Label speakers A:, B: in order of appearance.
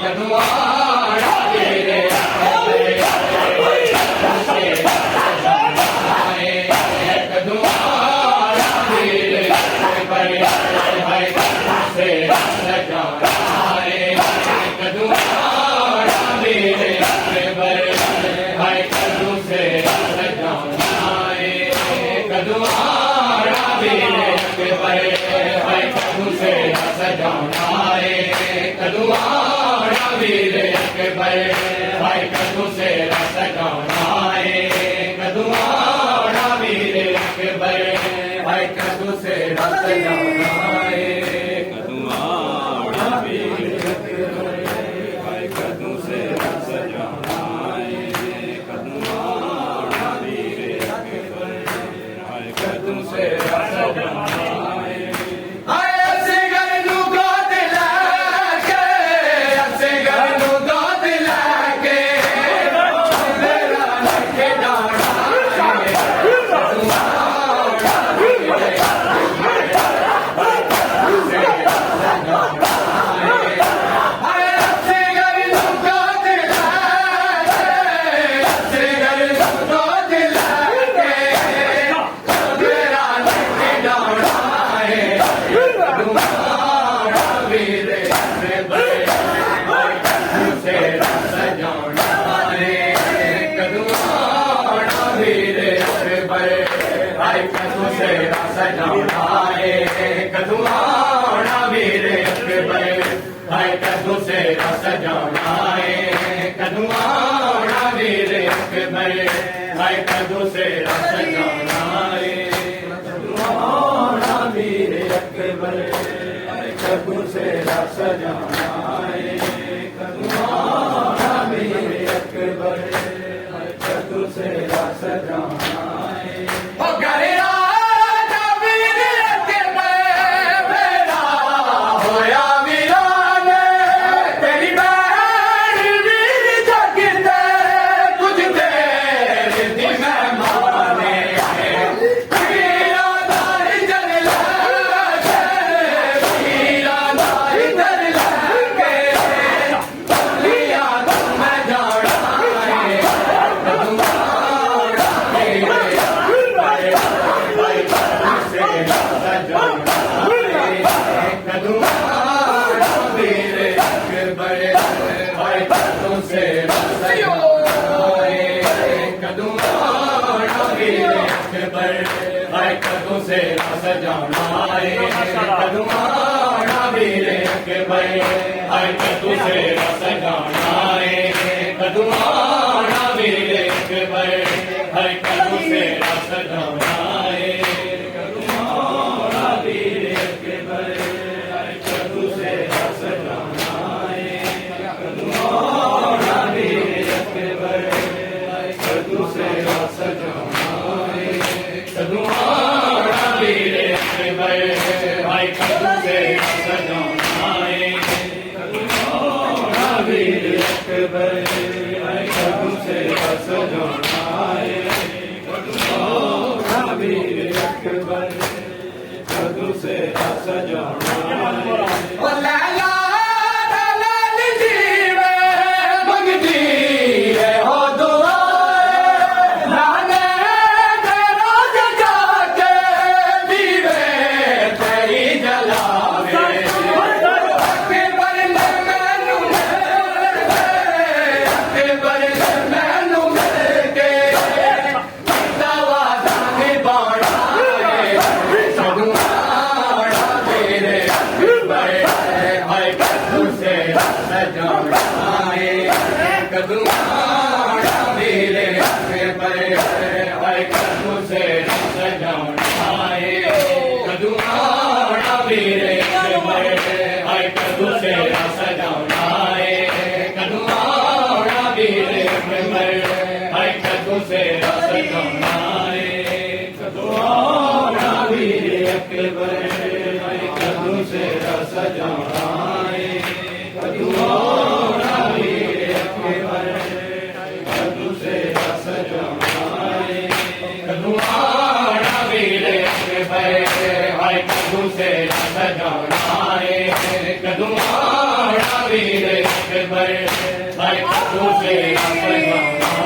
A: कदुआ बड़े हाय कदू से सजाए कदुआना वीर अकबर हाय कदू से सजाए कदुआना वीर अकबर हाय कदू से सजाए कदुआना वीर अकबर हाय कदू से सजाए कदुआना वीर अकबर हाय कदू से सजाए ओ गया वीर अकबर मेरा होया वीरान तेरी बहन वीर जगते कुछ देर दी मेहमाने वीरा दारी जल लगे वीरा दारी जल लगे बलिया मैं जाना है कदुआना वीर अकबर हाय कदू से सजाए कदुआना वीर अकबर हाय कदू से सजाए कदुआना वीर अकबर हाय कदू से सजाए कदुआना वीर अकबर हाय कदू से सजाए कदुआना वीर अकबर हाय कदू से सजाए कदुआना वीर अकबर हाय कदू से सजाए कदुआना वीर अकबर हाय कदू से सजाए कदुआना वीर अकबर हाय कदू से सजाए कदुआना वीर अकबर कदू से सजाए ओ लैला दलाल जीवे मंगती है हो दुआ नाने तेरा जगाते दीवे तेरी जलावे अकबर ने मैनू अकबर ने मैनू मिलके दवा दाने बाणा कदुआना वीर अकबर हाय कदू से सजाए कदुआना वीर अकबर हाय कदू से सजाए कदुआना वीर अकबर हाय कदू से सजाए कदुआना वीर अकबर हाय कदू से सजाए कदुआना वीर अकबर हाय कदू से सजाए कदुआना वीर अकबर हाय कदू से सजाए कदुआना वीर अकबर हाय कदू से सजाए कदुआना वीर अकबर हाय कदू से सजाए